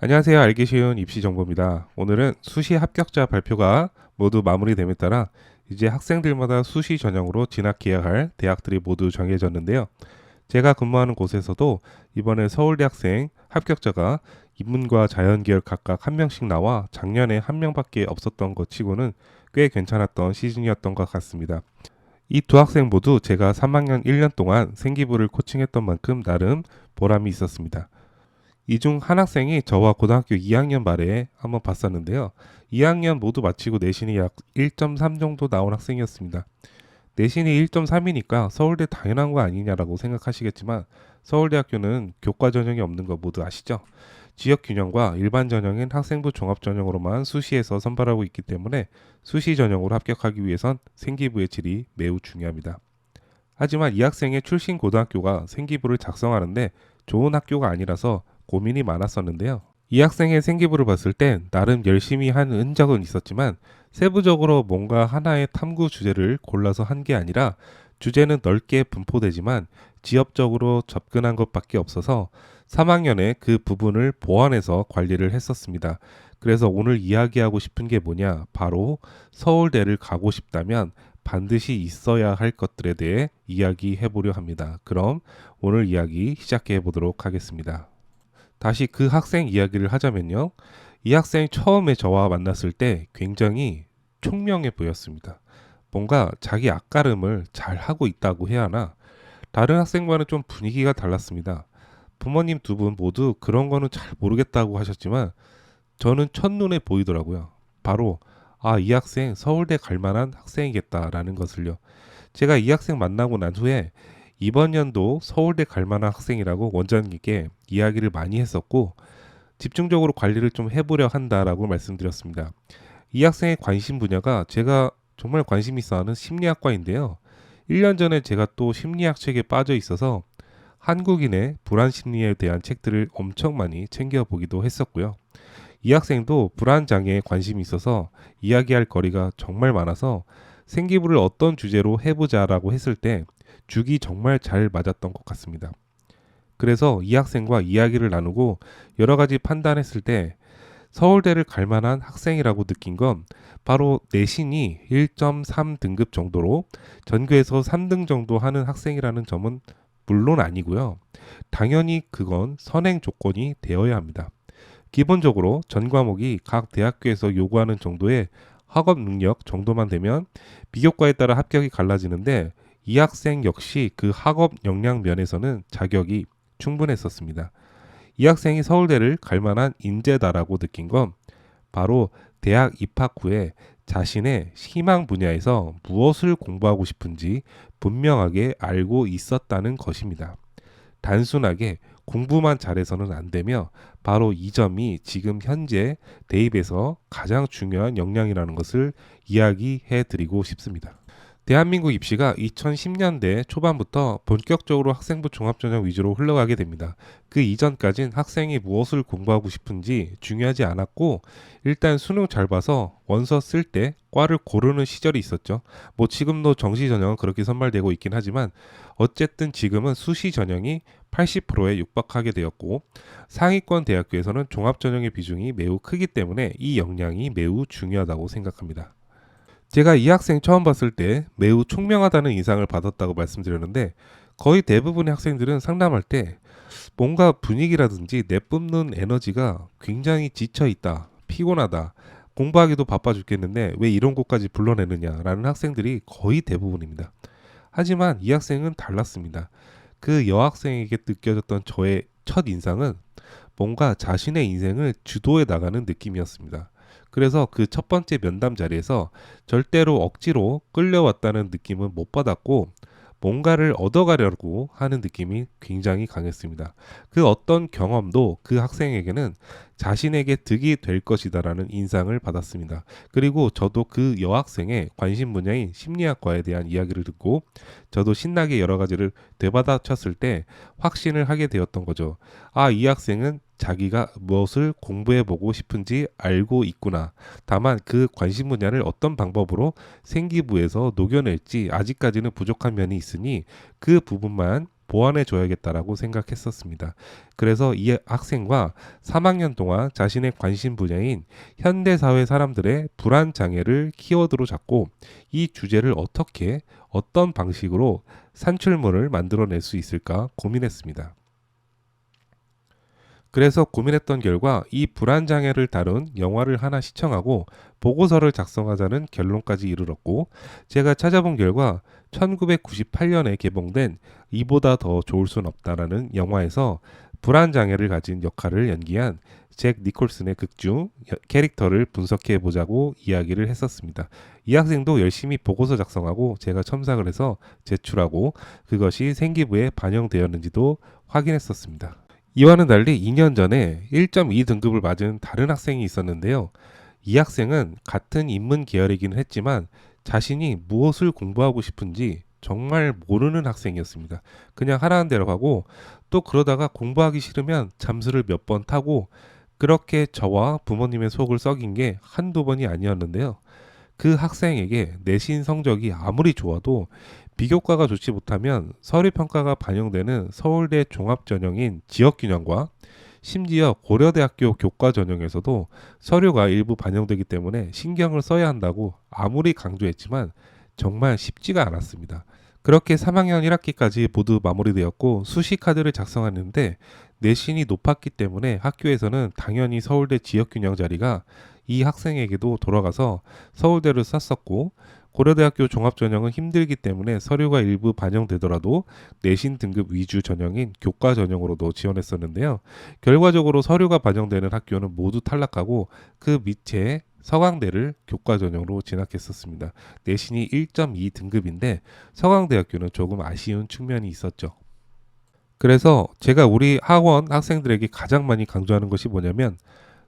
안녕하세요. 알기 쉬운 입시 정보입니다. 오늘은 수시 합격자 발표가 모두 마무리됨에 따라 이제 학생들마다 수시 전형으로 진학해야 할 대학들이 모두 정해졌는데요. 제가 근무하는 곳에서도 이번에 서울대 학생 합격자가 인문과 자연계열 각각 한 명씩 나와 작년에 한 명밖에 없었던 것 치고는 꽤 괜찮았던 시즌이었던 것 같습니다. 이 두 학생 모두 제가 3학년 1년 동안 생기부를 코칭했던 만큼 나름 보람이 있었습니다. 이 중 한 학생이 저와 고등학교 2학년 말에 한번 봤었는데요. 2학년 모두 마치고 내신이 약 1.3 정도 나온 학생이었습니다. 내신이 1.3이니까 서울대 당연한 거 아니냐라고 생각하시겠지만 서울대학교는 교과 전형이 없는 거 모두 아시죠? 지역 균형과 일반 전형인 학생부 종합 전형으로만 수시에서 선발하고 있기 때문에 수시 전형으로 합격하기 위해선 생기부의 질이 매우 중요합니다. 하지만 이 학생의 출신 고등학교가 생기부를 작성하는데 좋은 학교가 아니라서 고민이 많았었는데요. 이 학생의 생기부를 봤을 땐 나름 열심히 한 흔적은 있었지만 세부적으로 뭔가 하나의 탐구 주제를 골라서 한 게 아니라 주제는 넓게 분포되지만 지역적으로 접근한 것밖에 없어서 3학년에 그 부분을 보완해서 관리를 했었습니다. 그래서 오늘 이야기하고 싶은 게 뭐냐? 바로 서울대를 가고 싶다면 반드시 있어야 할 것들에 대해 이야기해 보려 합니다. 그럼 오늘 이야기 시작해 보도록 하겠습니다. 다시 그 학생 이야기를 하자면요. 이 학생 처음에 저와 만났을 때 굉장히 총명해 보였습니다. 뭔가 자기 앞가름을 잘 하고 있다고 해야 하나? 다른 학생과는 좀 분위기가 달랐습니다. 부모님 두 분 모두 그런 거는 잘 모르겠다고 하셨지만 저는 첫눈에 보이더라고요. 바로 이 학생 서울대 갈 만한 학생이겠다라는 것을요. 제가 이 학생 만나고 난 후에 이번 연도 서울대 갈 만한 학생이라고 원장님께 이야기를 많이 했었고 집중적으로 관리를 좀 해보려 한다라고 말씀드렸습니다. 이 학생의 관심 분야가 제가 정말 관심 있어 하는 심리학과인데요. 1년 전에 제가 또 심리학 책에 빠져 있어서 한국인의 불안 심리에 대한 책들을 엄청 많이 챙겨보기도 했었고요. 이 학생도 불안 장애에 관심이 있어서 이야기할 거리가 정말 많아서 생기부를 어떤 주제로 해보자라고 했을 때 죽이 정말 잘 맞았던 것 같습니다. 그래서 이 학생과 이야기를 나누고 여러 가지 판단했을 때 서울대를 갈 만한 학생이라고 느낀 건 바로 내신이 1.3 등급 정도로 전교에서 3등 정도 하는 학생이라는 점은 물론 아니고요. 당연히 그건 선행 조건이 되어야 합니다. 기본적으로 전 과목이 각 대학교에서 요구하는 정도의 학업 능력 정도만 되면 비교과에 따라 합격이 갈라지는데 이 학생 역시 그 학업 역량 면에서는 자격이 충분했었습니다. 이 학생이 서울대를 갈 만한 인재다라고 느낀 건 바로 대학 입학 후에 자신의 희망 분야에서 무엇을 공부하고 싶은지 분명하게 알고 있었다는 것입니다. 단순하게 공부만 잘해서는 안 되며 바로 이 점이 지금 현재 대입에서 가장 중요한 역량이라는 것을 이야기해 드리고 싶습니다. 대한민국 입시가 2010년대 초반부터 본격적으로 학생부 종합전형 위주로 흘러가게 됩니다. 그 이전까진 학생이 무엇을 공부하고 싶은지 중요하지 않았고 일단 수능 잘 봐서 원서 쓸 때 과를 고르는 시절이 있었죠. 뭐 지금도 정시 전형은 그렇게 선발되고 있긴 하지만 어쨌든 지금은 수시 전형이 80%에 육박하게 되었고 상위권 대학교에서는 종합 전형의 비중이 매우 크기 때문에 이 역량이 매우 중요하다고 생각합니다. 제가 이 학생 처음 봤을 때 매우 총명하다는 인상을 받았다고 말씀드렸는데 거의 대부분의 학생들은 상담할 때 뭔가 분위기라든지 내뿜는 에너지가 굉장히 지쳐 있다, 피곤하다, 공부하기도 바빠 죽겠는데 왜 이런 곳까지 불러내느냐라는 학생들이 거의 대부분입니다. 하지만 이 학생은 달랐습니다. 그 여학생에게 느껴졌던 저의 첫 인상은 뭔가 자신의 인생을 주도해 나가는 느낌이었습니다. 그래서 그 첫 번째 면담 자리에서 절대로 억지로 끌려왔다는 느낌은 못 받았고 뭔가를 얻어가려고 하는 느낌이 굉장히 강했습니다. 그 어떤 경험도 그 학생에게는 자신에게 득이 될 것이다라는 인상을 받았습니다. 그리고 저도 그 여학생의 관심 분야인 심리학과에 대한 이야기를 듣고 저도 신나게 여러 가지를 되받아쳤을 때 확신을 하게 되었던 거죠. 이 학생은 자기가 무엇을 공부해 보고 싶은지 알고 있구나. 다만 그 관심 분야를 어떤 방법으로 생기부에서 녹여낼지 아직까지는 부족한 면이 있으니 그 부분만 보완해 줘야겠다라고 생각했었습니다. 그래서 이 학생과 3학년 동안 자신의 관심 분야인 현대사회 사람들의 불안 장애를 키워드로 잡고 이 주제를 어떻게 어떤 방식으로 산출물을 만들어낼 수 있을까 고민했습니다. 그래서 고민했던 결과 이 불안장애를 다룬 영화를 하나 시청하고 보고서를 작성하자는 결론까지 이르렀고, 제가 찾아본 결과 1998년에 개봉된 이보다 더 좋을 순 없다라는 영화에서 불안장애를 가진 역할을 연기한 잭 니콜슨의 극중 캐릭터를 분석해 보자고 이야기를 했었습니다. 이 학생도 열심히 보고서 작성하고 제가 첨삭을 해서 제출하고 그것이 생기부에 반영되었는지도 확인했었습니다. 이와는 달리 2년 전에 1.2 등급을 맞은 다른 학생이 있었는데요. 이 학생은 같은 인문 계열이기는 했지만 자신이 무엇을 공부하고 싶은지 정말 모르는 학생이었습니다. 그냥 하라는 대로 하고 또 그러다가 공부하기 싫으면 잠수를 몇 번 타고 그렇게 저와 부모님의 속을 썩인 게 한두 번이 아니었는데요. 그 학생에게 내신 성적이 아무리 좋아도 비교과가 좋지 못하면 서류평가가 반영되는 서울대 종합전형인 지역균형과 심지어 고려대학교 교과전형에서도 서류가 일부 반영되기 때문에 신경을 써야 한다고 아무리 강조했지만 정말 쉽지가 않았습니다. 그렇게 3학년 1학기까지 모두 마무리되었고 수시 카드를 작성하는데 내신이 높았기 때문에 학교에서는 당연히 서울대 지역균형 자리가 이 학생에게도 돌아가서 서울대를 썼었고, 고려대학교 종합전형은 힘들기 때문에 서류가 일부 반영되더라도 내신 등급 위주 전형인 교과 전형으로도 지원했었는데요. 결과적으로 서류가 반영되는 학교는 모두 탈락하고 그 밑에 서강대를 교과 전형으로 진학했었습니다. 내신이 1.2 등급인데 서강대학교는 조금 아쉬운 측면이 있었죠. 그래서 제가 우리 학원 학생들에게 가장 많이 강조하는 것이 뭐냐면,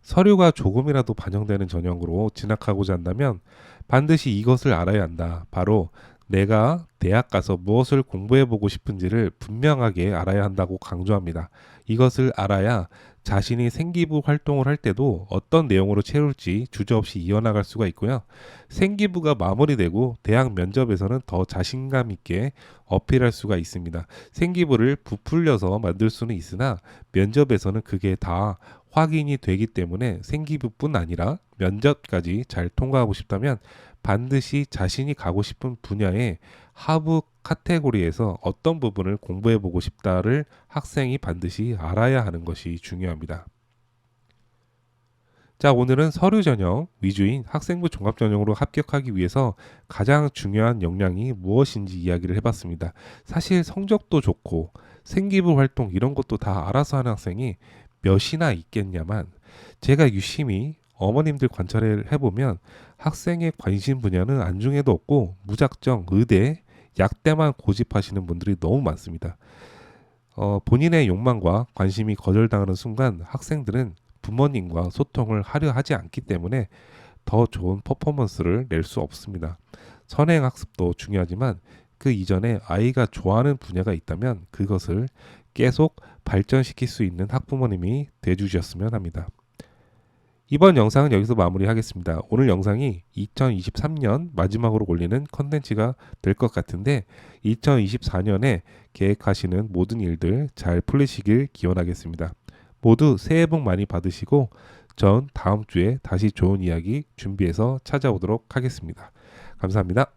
서류가 조금이라도 반영되는 전형으로 진학하고자 한다면 반드시 이것을 알아야 한다. 바로 내가 대학 가서 무엇을 공부해보고 싶은지를 분명하게 알아야 한다고 강조합니다. 이것을 알아야 자신이 생기부 활동을 할 때도 어떤 내용으로 채울지 주저없이 이어나갈 수가 있고요. 생기부가 마무리되고 대학 면접에서는 더 자신감 있게 어필할 수가 있습니다. 생기부를 부풀려서 만들 수는 있으나 면접에서는 그게 다 확인이 되기 때문에 생기부뿐 아니라 면접까지 잘 통과하고 싶다면 반드시 자신이 가고 싶은 분야의 하부 카테고리에서 어떤 부분을 공부해 보고 싶다를 학생이 반드시 알아야 하는 것이 중요합니다. 자, 오늘은 서류 전형 위주인 학생부 종합 전형으로 합격하기 위해서 가장 중요한 역량이 무엇인지 이야기를 해봤습니다. 사실 성적도 좋고 생기부 활동 이런 것도 다 알아서 하는 학생이 몇이나 있겠냐만, 제가 유심히 어머님들 관찰을 해보면 학생의 관심 분야는 안중에도 없고 무작정 의대, 약대만 고집하시는 분들이 너무 많습니다. 본인의 욕망과 관심이 거절당하는 순간 학생들은 부모님과 소통을 하려 하지 않기 때문에 더 좋은 퍼포먼스를 낼 수 없습니다. 선행학습도 중요하지만 그 이전에 아이가 좋아하는 분야가 있다면 그것을 계속 발전시킬 수 있는 학부모님이 돼주셨으면 합니다. 이번 영상은 여기서 마무리하겠습니다. 오늘 영상이 2023년 마지막으로 올리는 컨텐츠가 될 것 같은데 2024년에 계획하시는 모든 일들 잘 풀리시길 기원하겠습니다. 모두 새해 복 많이 받으시고 전 다음 주에 다시 좋은 이야기 준비해서 찾아오도록 하겠습니다. 감사합니다.